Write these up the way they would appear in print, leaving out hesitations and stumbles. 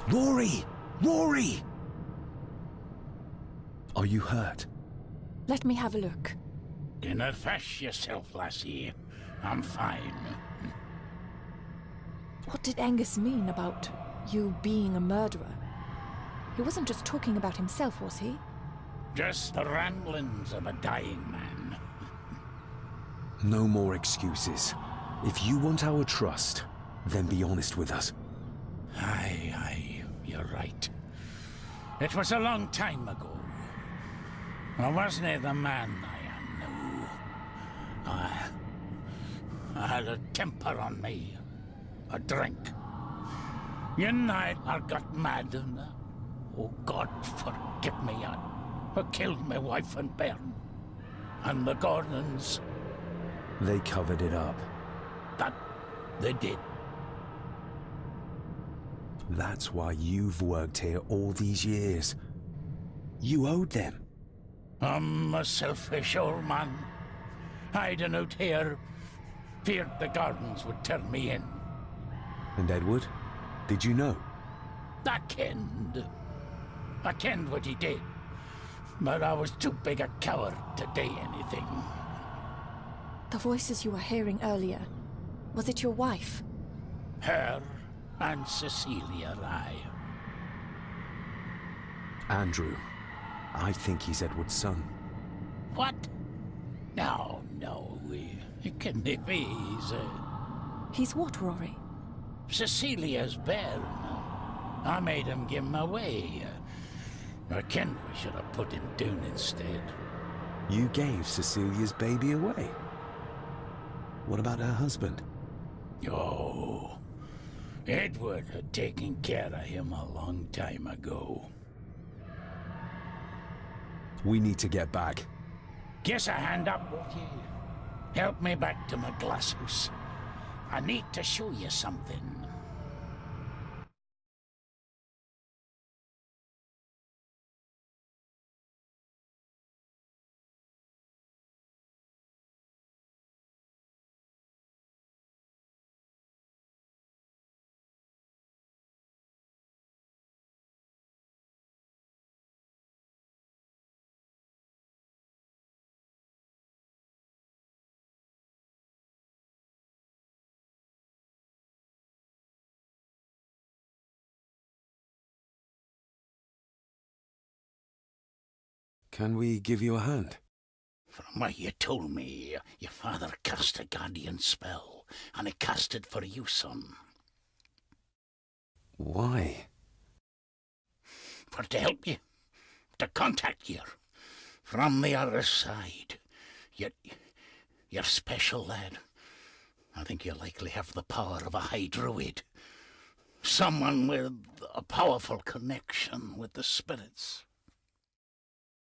Rory! Rory! Are you hurt? Let me have a look. Dinna fash yourself, lassie. I'm fine. What did Angus mean about you being a murderer? He wasn't just talking about himself, was he? Just the ramblings of a dying man. No more excuses. If you want our trust, then be honest with us. Aye, you're right. It was a long time ago. I wasn't the man I am now. I had a temper on me. A drink. One night I got mad and, oh God forgive me, I killed my wife and bairn. And the Gordons. They covered it up. That they did. That's why you've worked here all these years. You owed them. I'm a selfish old man. Hiding out here, feared the Gordons would turn me in. And Edward? Did you know? I kenned what he did. But I was too big a coward to do anything. The voices you were hearing earlier, was it your wife? Her and Cecilia, aye. Andrew. I think he's Edward's son. What? No, it can't be. He's what, Rory? Cecilia's bairn. I made him give him away. I kenned we should have put him down instead. You gave Cecilia's baby away? What about her husband? Oh, Edward had taken care of him a long time ago. We need to get back. Guess a hand up, will you? Help me back to my glasshouse. I need to show you something. Can we give you a hand? From what you told me, your father cast a guardian spell, and it cast it for you, son. Why? For to help you, to contact you, from the other side. You're special, lad. I think you likely have the power of a high druid. Someone with a powerful connection with the spirits.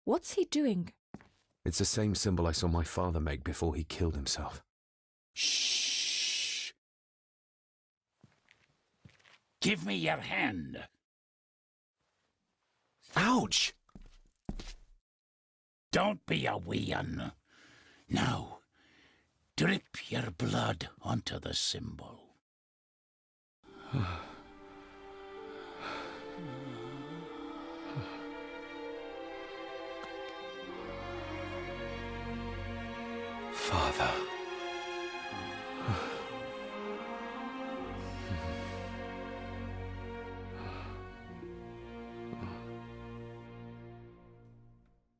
What's he doing? It's the same symbol I saw my father make before he killed himself. Shh! Give me your hand. Ouch! Don't be a wee un. Now, drip your blood onto the symbol. Father.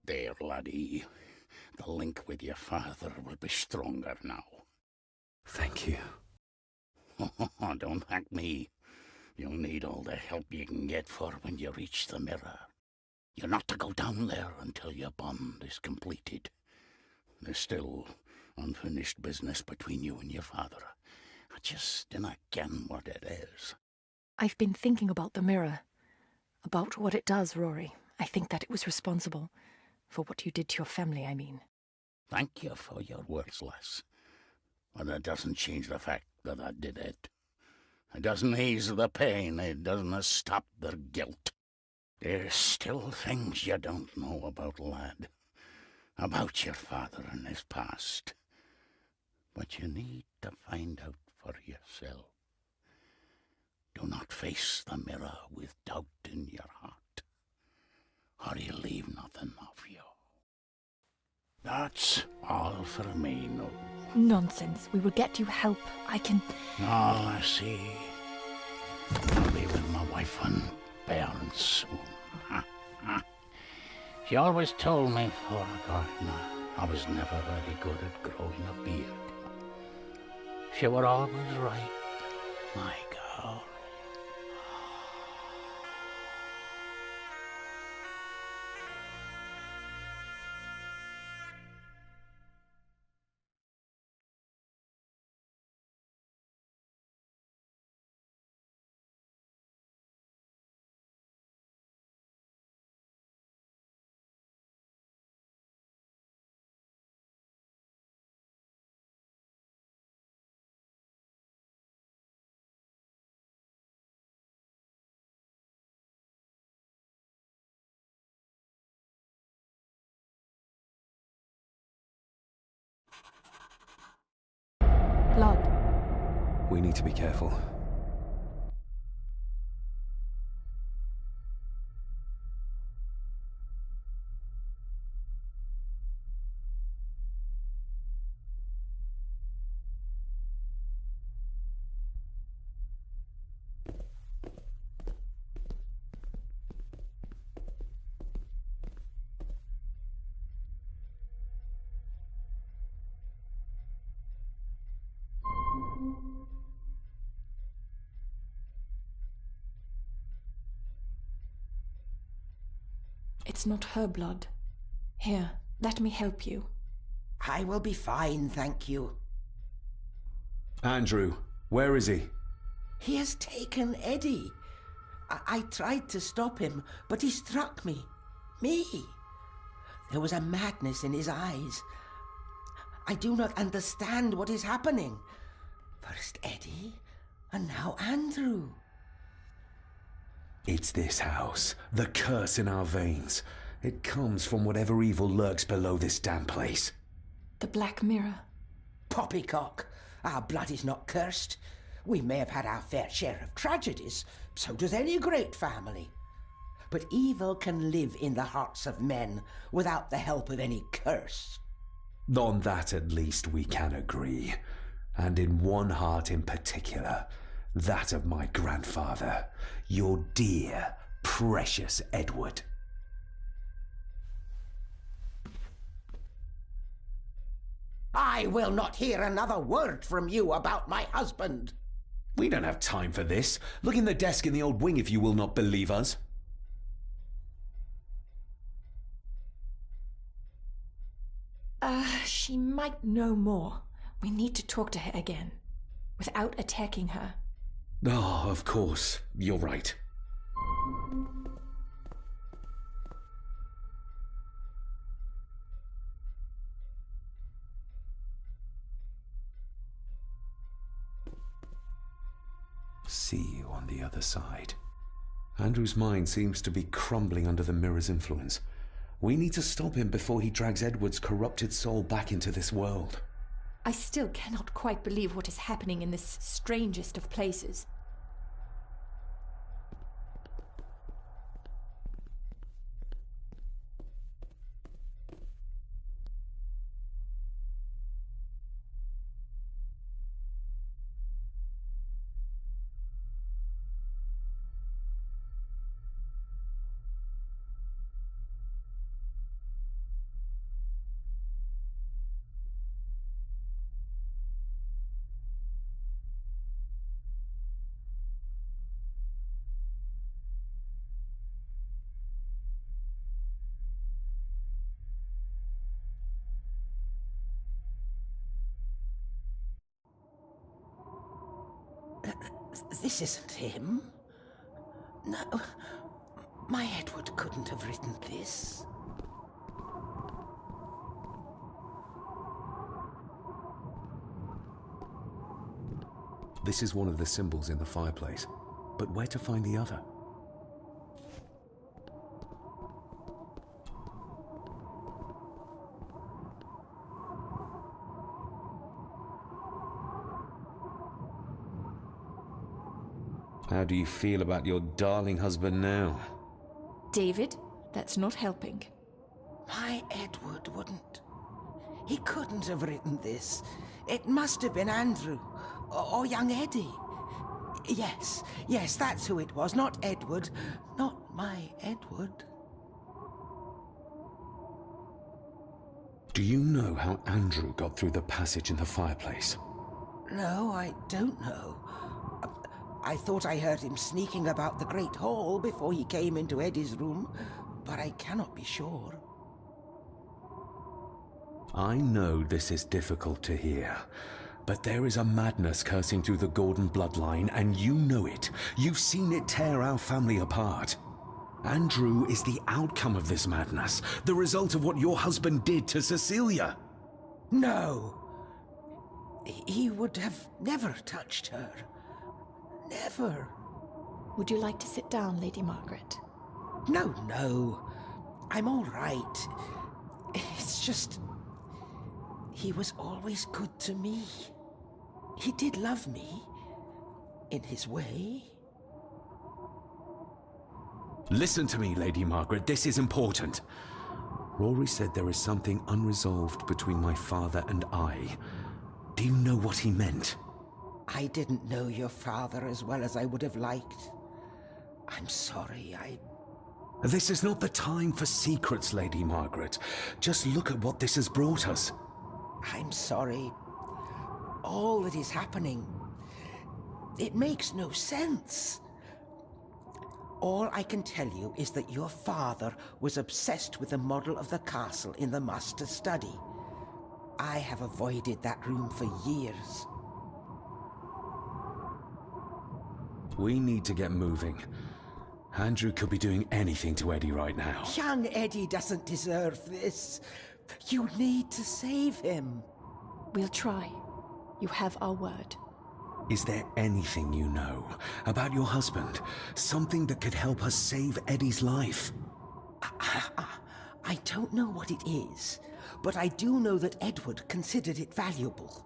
There, laddie. The link with your father will be stronger now. Thank you. Don't thank me. You'll need all the help you can get for when you reach the mirror. You're not to go down there until your bond is completed. There's still unfinished business between you and your father. I just dinna ken what it is. I've been thinking about the mirror. About what it does, Rory. I think that it was responsible. For what you did to your family, I mean. Thank you for your words, lass. But that doesn't change the fact that I did it. It doesn't ease the pain. It doesn't stop the guilt. There's still things you don't know about, lad. About your father and his past. But you need to find out for yourself. Do not face the mirror with doubt in your heart, or you'll leave nothing of you. That's all for me, no. Nonsense. We will get you help. I can... All I see, I'll be with my wife and parents soon. She always told me for a gardener I was never very good at growing a beard. She were always right, my girl. Blood. We need to be careful. It's not her blood. Here, let me help you. I will be fine, thank you. Andrew, where is he? He has taken Eddie. I tried to stop him, but he struck me. Me. There was a madness in his eyes. I do not understand what is happening. First Eddie, and now Andrew. It's this house, the curse in our veins. It comes from whatever evil lurks below this damn place. The Black Mirror. Poppycock. Our blood is not cursed. We may have had our fair share of tragedies. So does any great family. But evil can live in the hearts of men without the help of any curse. On that at least we can agree. And in one heart in particular, that of my grandfather, your dear, precious Edward. I will not hear another word from you about my husband. We don't have time for this. Look in the desk in the old wing if you will not believe us. She might know more. We need to talk to her again, without attacking her. Oh, of course. You're right. See you on the other side. Andrew's mind seems to be crumbling under the mirror's influence. We need to stop him before he drags Edward's corrupted soul back into this world. I still cannot quite believe what is happening in this strangest of places. This isn't him. No, my Edward couldn't have written this. This is one of the symbols in the fireplace, but where to find the other? How do you feel about your darling husband now? David, that's not helping. My Edward wouldn't. He couldn't have written this. It must have been Andrew, or young Eddie. Yes, that's who it was, not Edward. Not my Edward. Do you know how Andrew got through the passage in the fireplace? No, I don't know. I thought I heard him sneaking about the Great Hall before he came into Eddie's room, but I cannot be sure. I know this is difficult to hear, but there is a madness coursing through the Gordon bloodline, and you know it. You've seen it tear our family apart. Andrew is the outcome of this madness, the result of what your husband did to Cecilia. No. He would have never touched her. Never. Would you like to sit down, Lady Margaret? No. I'm all right. It's just... he was always good to me. He did love me. In his way. Listen to me, Lady Margaret. This is important. Rory said there is something unresolved between my father and I. Do you know what he meant? I didn't know your father as well as I would have liked. I'm sorry, This is not the time for secrets, Lady Margaret. Just look at what this has brought us. I'm sorry. All that is happening, it makes no sense. All I can tell you is that your father was obsessed with the model of the castle in the master study. I have avoided that room for years. We need to get moving. Andrew could be doing anything to Eddie right now. Young Eddie doesn't deserve this. You need to save him. We'll try. You have our word. Is there anything you know about your husband? Something that could help us save Eddie's life? I don't know what it is, but I do know that Edward considered it valuable.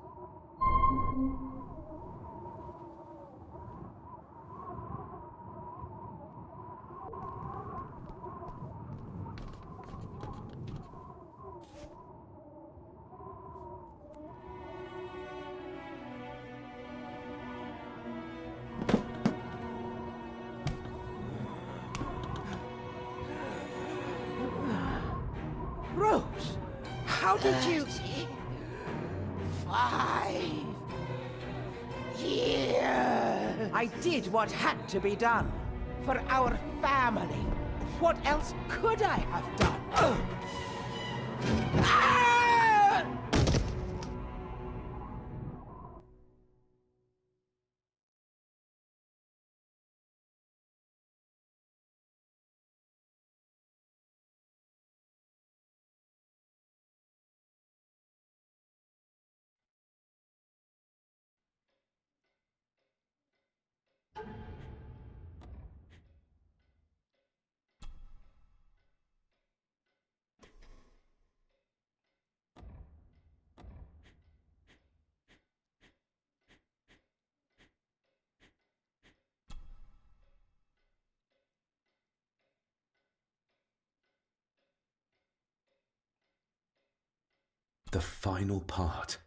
Rose, how did you... 5 years. I did what had to be done. For our family. What else could I have done? Ah! The final part.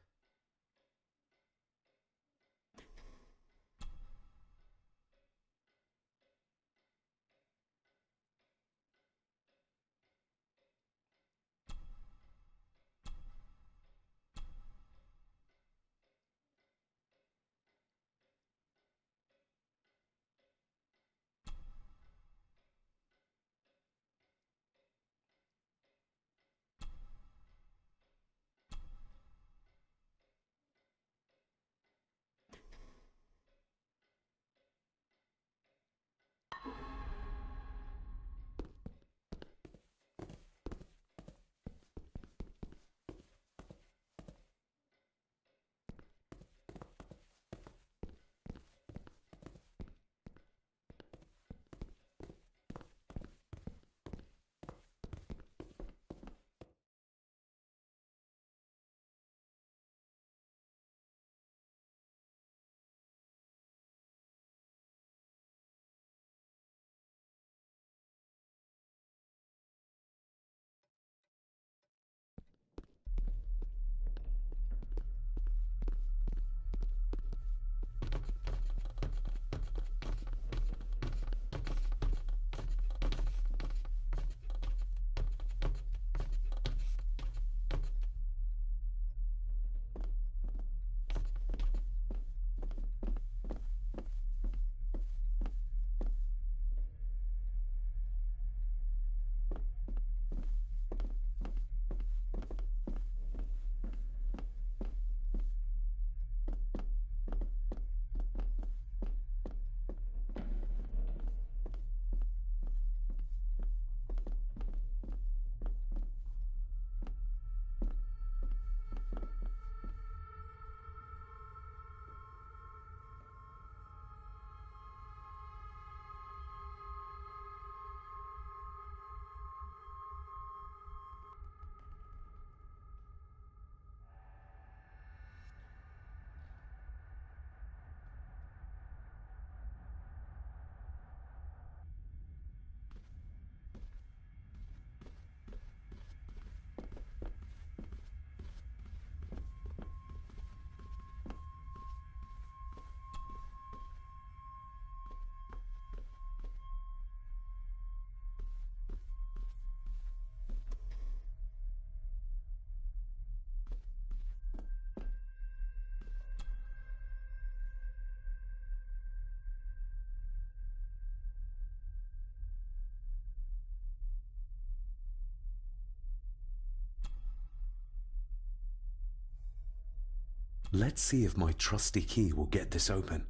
Let's see if my trusty key will get this open.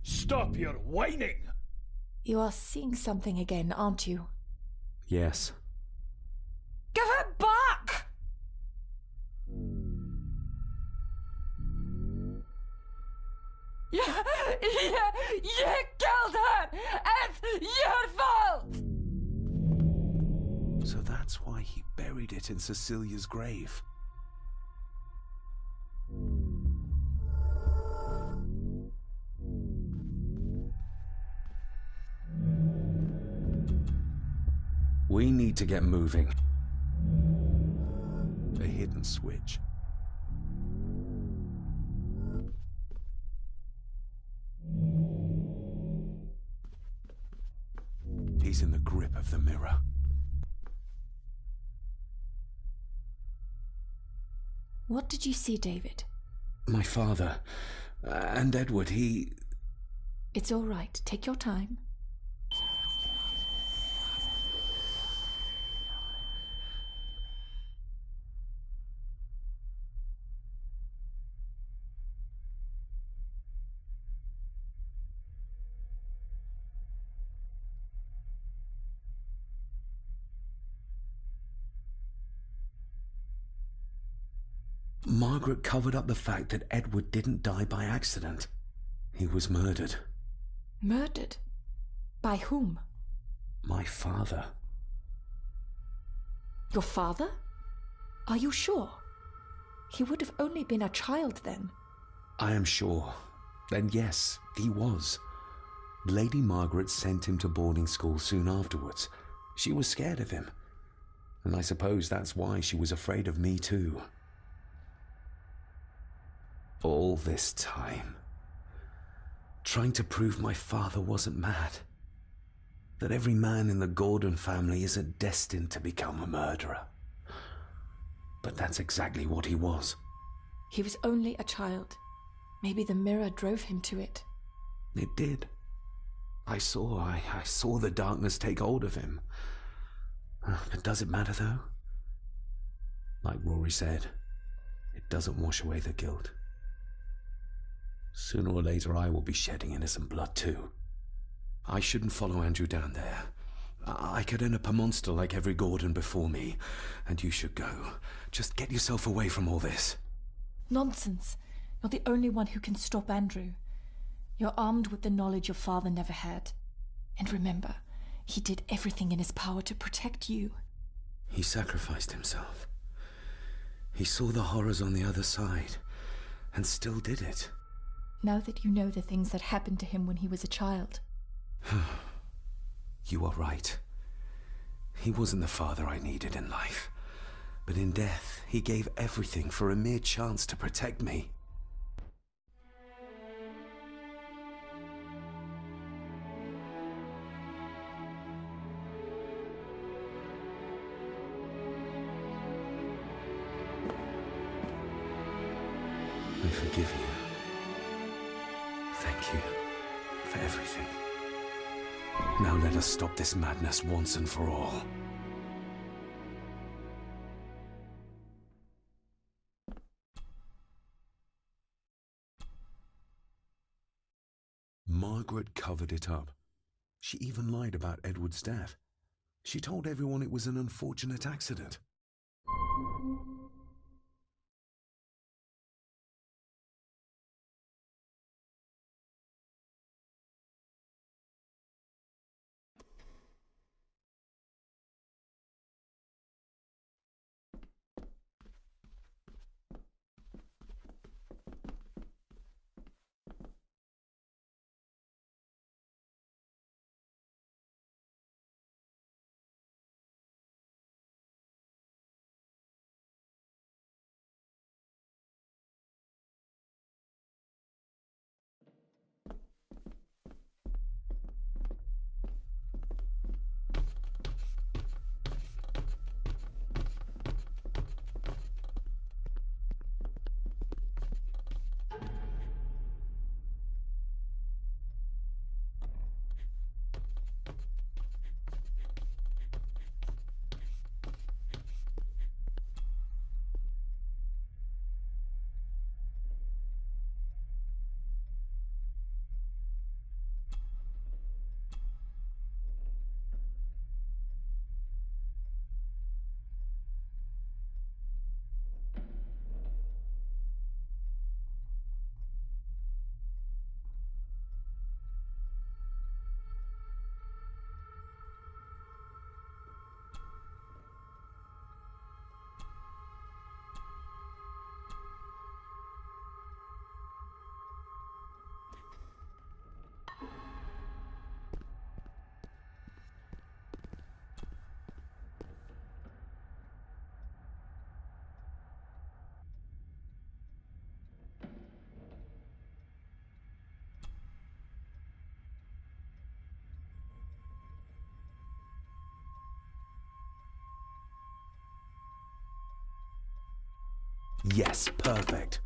Stop your whining! You are seeing something again, aren't you? Yes. Give it back! You killed her! It's your fault! So that's why he buried it in Cecilia's grave. We need to get moving. A hidden switch. He's in the grip of the mirror. What did you see, David? My father and Edward, It's all right. Take your time. Margaret covered up the fact that Edward didn't die by accident. He was murdered. Murdered? By whom? My father. Your father? Are you sure? He would have only been a child then. I am sure. And yes, he was. Lady Margaret sent him to boarding school soon afterwards. She was scared of him. And I suppose that's why she was afraid of me too. All this time, trying to prove my father wasn't mad. That every man in the Gordon family isn't destined to become a murderer. But that's exactly what he was. He was only a child. Maybe the mirror drove him to it. It did. I saw the darkness take hold of him. But does it matter though? Like Rory said, it doesn't wash away the guilt. Sooner or later I will be shedding innocent blood too. I shouldn't follow Andrew down there. I could end up a monster like every Gordon before me, and you should go. Just get yourself away from all this. Nonsense. You're the only one who can stop Andrew. You're armed with the knowledge your father never had. And remember, he did everything in his power to protect you. He sacrificed himself. He saw the horrors on the other side, and still did it. Now that you know the things that happened to him when he was a child. You are right. He wasn't the father I needed in life. But in death, he gave everything for a mere chance to protect me. I forgive you. Thank you for everything. Now let us stop this madness once and for all. Margaret covered it up. She even lied about Edward's death. She told everyone it was an unfortunate accident. Yes, perfect.